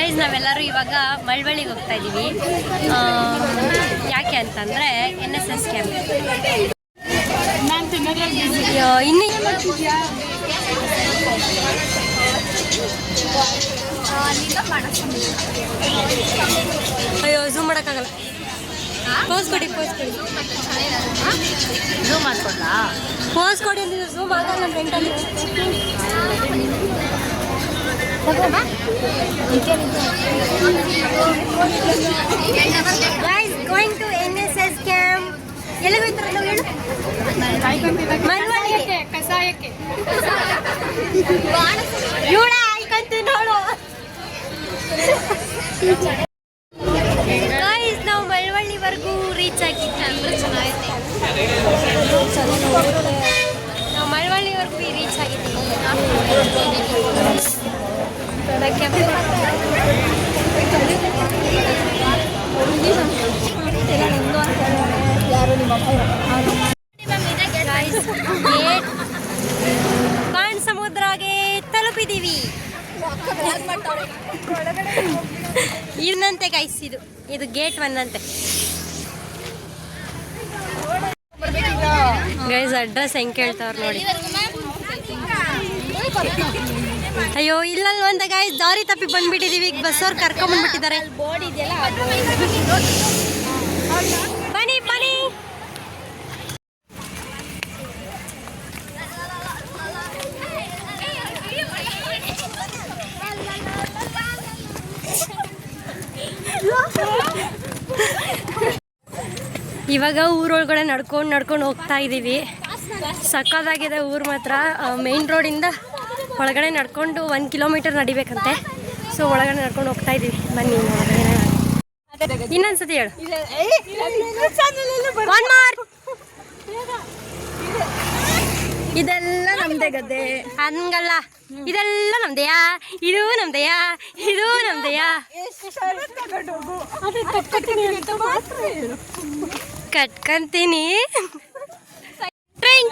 Guys ನಾವೆಲ್ಲರೂ ಇವಾಗ ಮಳವಳ್ಳಿಗೆ ಹೋಗ್ತಾ ಇದ್ದೀವಿ. ಯಾಕೆ ಅಂತಂದರೆ NSS ಕ್ಯಾಂಪ್. ಇನ್ನು ಅಯ್ಯೋ ಝೂಮ್ ಮಾಡೋಕ್ಕಾಗಲ್ಲ. ಪೋಸ್ ಕೊಡಿ ಝೂಮ್ ಮಾಡ್ಕೊಡ್ಲಾ? ಪೋಸ್ ಕೊಡಿ ಅಂದಿದ್ದು ಝೂಮ್ ಆಗಲ್ಲ ಫ್ರೆಂಟಲ್ಲಿ. Guys, going to NSS camp. ಎಲ್ಲಿ ಹೋಗ್ತಾರೆ ನಾವು ಹೇಳು? ಮಳವಳ್ಳಿಗೆ ಕಸಾಯಕ್ಕೆ. ಇವಳ ಆಯ್ಕಂತೀವಿ ನೋಡು. Guys, ನಾವು ಮಳವಳ್ಳಿವರೆಗೂ ರೀಚ್ ಆಗಿದ್ವಿ. ನಾವು ಮಳವಳ್ಳಿವರೆಗೂ ರೀಚ್ ಆಗಿದ್ದೀವಿ. ಕಾಣ್ ಸಮುದ್ರಗೆ ತಲುಪಿದೀವಿ. ಇನ್ನಂತೆ ಗೈಸ್, ಇದು ಗೇಟ್ 1 ಅಂತೆ ಗೈಸ್. ಅಡ್ರೆಸ್ ಹೆಂಗೆ ಕೇಳ್ತಾವ್ರು ನೋಡಿ. ಅಯ್ಯೋ ಇಲ್ಲಲ್ವ ಅಂತ ಗೈಸ್, ದಾರಿ ತಪ್ಪಿ ಬಂದ್ಬಿಟ್ಟಿದೀವಿ. ಈಗ ಬಸ್ಸವ್ರು ಕರ್ಕೊಂಡ್ಬಂದ್ಬಿಟ್ಟಿದ್ದಾರೆ. ಬನ್ನಿ ಬನ್ನಿ. ಇವಾಗ ಊರೊಳಗಡೆ ನಡ್ಕೊಂಡು ಹೋಗ್ತಾ ಇದ್ದೀವಿ. ಸಕ್ಕದಾಗಿದೆ ಊರು ಮಾತ್ರ. ಮೇನ್ ರೋಡಿಂದ ಒಳಗಡೆ ನಡ್ಕೊಂಡು 1 ಕಿಲೋಮೀಟರ್ ನಡಿಬೇಕಂತೆ. ಸೊ ಒಳಗಡೆ ನಡ್ಕೊಂಡು ಹೋಗ್ತಾ ಇದ್ದೀವಿ. ಬನ್ನಿ ಇನ್ನೊಂದ್ಸತಿ ಹೇಳು. ಇದೆಲ್ಲ ನಮ್ದೇ ಗದ್ದೆ. ಹಂಗಲ್ಲ, ಇದೆಲ್ಲ ನಮ್ದೆಯಾ, ಇದು ನಮ್ದೆಯಾ, ಇದು ನಮ್ದೆಯಾ. ಕಟ್ಕಂತೀನಿ. ಟ್ರೈನ್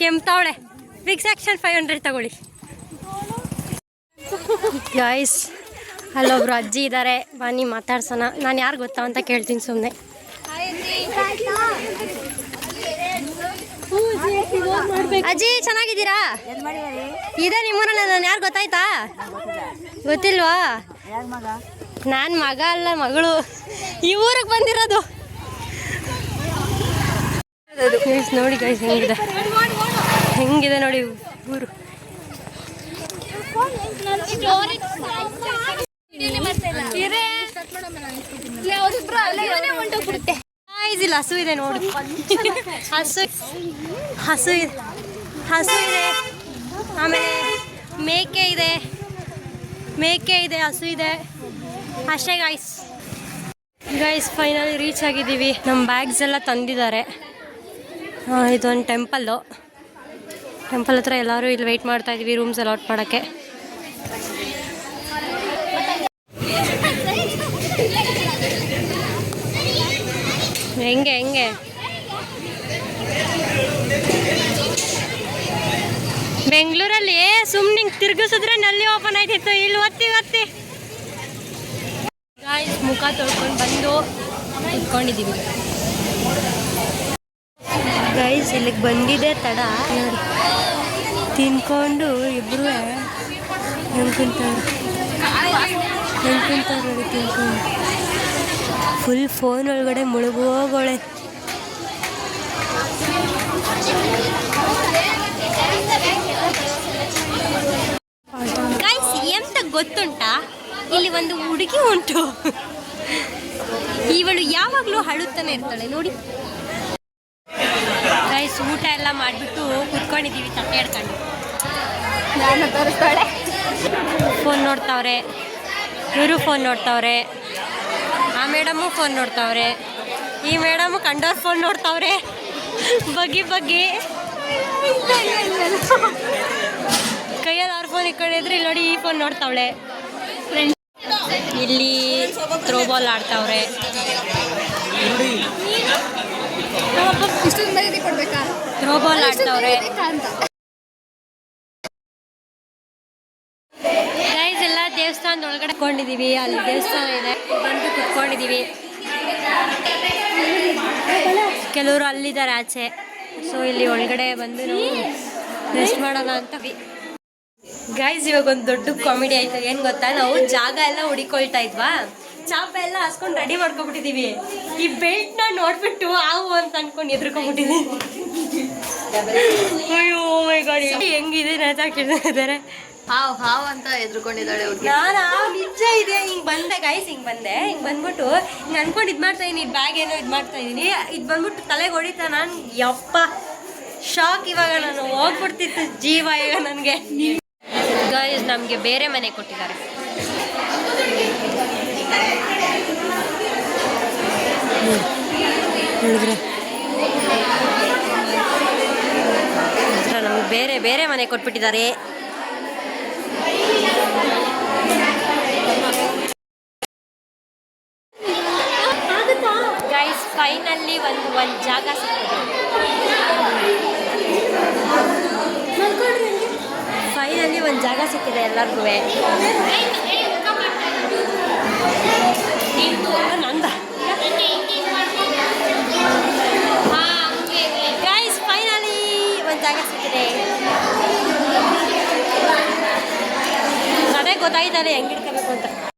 ಕೆಮ್ತಾವಳೆ. ಫಿಕ್ಸ್ ಆಕ್ಷನ್ 500 ತಗೊಳ್ಳಿ ಗಾಯ್ಸ್. ಅಲ್ಲೊಬ್ರು ಅಜ್ಜಿ ಇದ್ದಾರೆ, ಬನ್ನಿ ಮಾತಾಡ್ಸೋಣ. ನಾನು ಯಾರು ಗೊತ್ತಾ ಅಂತ ಕೇಳ್ತೀನಿ ಸುಮ್ಮನೆ. ಅಜ್ಜಿ ಚೆನ್ನಾಗಿದ್ದೀರಾ? ಇದೆ ನಿಮ್ಮೂರಲ್ಲ. ನಾನು ಯಾರು ಗೊತ್ತಾಯ್ತಾ? ಗೊತ್ತಿಲ್ವಾ? ನಾನು ಮಗ ಅಲ್ಲ, ಮಗಳು. ಈ ಊರಿಗೆ ಬಂದಿರೋದು. ನೋಡಿ ಗೈಸ್ ಹೆಂಗಿದೆ ನೋಡಿ ಊರು. ಇಲ್ಲ ಹಸು ಇದೆ ನೋಡಿ. ಹಸು ಇದೆ. ಆಮೇಲೆ ಮೇಕೆ ಇದೆ, ಹಸು ಇದೆ. ಅಷ್ಟೇ ಗೈಸ್ ಫೈನಲಿ ರೀಚ್ ಆಗಿದ್ದೀವಿ. ನಮ್ಮ ಬ್ಯಾಗ್ಸ್ ಎಲ್ಲ ತಂದಿದ್ದಾರೆ. ಇದೊಂದು ಟೆಂಪಲ್ ಹತ್ರ ಎಲ್ಲರೂ ಇಲ್ಲಿ ವೆಯ್ಟ್ ಮಾಡ್ತಾ ಇದ್ದೀವಿ ರೂಮ್ಸ್ ಅಲಾಟ್ ಮಾಡೋಕ್ಕೆ. ಹೆಂಗೆ ಬೆಂಗಳೂರಲ್ಲಿ ಸುಮ್ಮನೆ ತಿರುಗಿಸಿದ್ರೆ ನಲ್ಲಿ ಓಪನ್ ಆಯ್ತಿತ್ತು. ಇಲ್ಲಿ ಒತ್ತಿ ಗಾಯ್ಸ್ ಮುಖ ತೊಳ್ಕೊಂಡು ಬಂದು ಕುತ್ಕೊಂಡಿದ್ದೀವಿ. ಗೈಸ್ ಇಲ್ಲಿಗೆ ಬಂದಿದೆ ತಡ ನೋಡಿ. ತಿನ್ಕೊಂಡು ಇಬ್ಬರು ಹೆಂಗೆ ಕುಂತವ್ರು ನೋಡಿ. ತಿನ್ಕೊಂಡು ಫುಲ್ ಫೋನ್ ಒಳಗಡೆ ಮುಳುಗೋಗೋಳೆ. ಗೈಸ್ ಎಂತ ಗೊತ್ತುಂಟಾ, ಇಲ್ಲಿ ಒಂದು ಹುಡುಗಿ ಉಂಟು. ಇವಳು ಯಾವಾಗಲೂ ಅಳುತ್ತಾನೆ ಇರ್ತಾಳೆ ನೋಡಿ. ಗೈಸ್ ಊಟ ಎಲ್ಲ ಮಾಡಿಬಿಟ್ಟು ಕುತ್ಕೊಂಡಿದ್ದೀವಿ ತಟ್ಟೆ ಹಿಡ್ಕೊಂಡು. ನಾನು ತೋರಿಸ್ತಾಳೆ. ಫೋನ್ ನೋಡ್ತಾವ್ರೆ, ಇವರು ಫೋನ್ ನೋಡ್ತಾವ್ರೆ, ಆ ಮೇಡಮು ಫೋನ್ ನೋಡ್ತಾವ್ರೆ, ಈ ಮೇಡಮು ಕಂಡೋರ್ ಫೋನ್ ನೋಡ್ತಾವ್ರೆ. ಬಗ್ಗಿ ಕೈಯಲ್ಲಿ ಅವ್ರ ಫೋನ್ ಇಟ್ಕೊಂಡಿದ್ರೆ ಇಲ್ಲಿ ನೋಡಿ ಈ ಫೋನ್ ನೋಡ್ತಾವಳೆ. ಇಲ್ಲಿ ಥ್ರೋಬಾಲ್ ಆಡ್ತಾವ್ರೆ. ಥ್ರೋಬಾಲ್ ಆಡ್ತಾವ್ರೆ. ಗೈಸ್ ಎಲ್ಲ ದೇವಸ್ಥಾನದ ಒಳಗಡೆ ಕುತ್ಕೊಂಡಿದೀವಿ. ಅಲ್ಲಿ ದೇವಸ್ಥಾನ ಇದೆ, ಬಂದು ಕುತ್ಕೊಂಡಿದೀವಿ. ಕೆಲವರು ಅಲ್ಲಿದ್ದಾರೆ ಆಚೆ. ಸೊ ಇಲ್ಲಿ ಒಳಗಡೆ ಬಂದು ನಾವು ರೆಸ್ಟ್ ಮಾಡೋಣ ಅಂತ. ಗೈಸ್, ಇವಾಗ ಒಂದು ದೊಡ್ಡ ಕಾಮಿಡಿ ಆಯ್ತು. ಏನು ಗೊತ್ತಾ, ನಾವು ಜಾಗ ಎಲ್ಲ ಹುಡಿಕೊಳ್ತಾ ಇದ್ವಾ, ಚಾಪ ಎಲ್ಲ ಹಾಸ್ಕೊಂಡು ರೆಡಿ ಮಾಡ್ಕೊಬಿಟ್ಟಿದೀವಿ. ಈ ಬೆಲ್ಟ್ನ ನೋಡ್ಬಿಟ್ಟು ಆವು ಅಂತ ಅನ್ಕೊಂಡು ಎದ್ರುಕೊಂಡ್ಬಿಟ್ಟಿದೀವಿ. ಅಯ್ಯೋ ಮೈ ಗಾಡ್, ಹೆಂಗಿದೆ ನೇತಾಕಿದ್ದಾರೆ. ಹಾವು ಅಂತ ಎದ್ರುಕೊಂಡಿದ್ದಾಳೆ ಹುಡುಗಿ. ನಾನು ನಿಜ ಇದೆ ಹಿಂಗ್ ಬಂದೆ ಗೈಸ್, ಹಿಂಗ್ ಬಂದ್ಬಿಟ್ಟು ಹಿಂಗ್ ಅನ್ಕೊಂಡು ಇದ್ ಮಾಡ್ತಾ ಇದೀನಿ. ಬ್ಯಾಗ್ ಏನೋ ಇದ್ ಮಾಡ್ತಾ ಇದೀನಿ, ಇದ್ ಬಂದ್ಬಿಟ್ಟು ತಲೆಗೆ ಹೊಡಿತಾ. ನಾನು ಯಪ್ಪ ಶಾಕ್. ಇವಾಗ ನಾನು ಹೋಗ್ಬಿಡ್ತಿತ್ತು ಜೀವ ಈಗ ನನಗೆ. ಗೈಸ್, ನಮಗೆ ಬೇರೆ ಮನೆ ಕೊಟ್ಟಿದ್ದಾರೆ. ನಮ್ಗೆ ಬೇರೆ ಬೇರೆ ಮನೆ ಕೊಟ್ಬಿಟ್ಟಿದ್ದಾರೆ. ಗೈಸ್, ಫೈನಲ್ಲಿ ಒಂದು ಜಾಗ ಸಿಕ್ಕಿದೆ. ಫೈನಲ್ಲಿ ಒಂದು ಜಾಗ ಸಿಕ್ಕಿದೆ ಎಲ್ಲರಿಗೂ. ನಂದ ಗೈಸ್, ಫೈನಲಿ ಒಂದು ಜಾಗ ಸಿಕ್ಕಿದೆ. ನನಗೆ ಗೊತ್ತಾಯ್ತಲ್ಲ ಹೆಂಗೆ ಇಟ್ಕೋಬೇಕು ಅಂತ.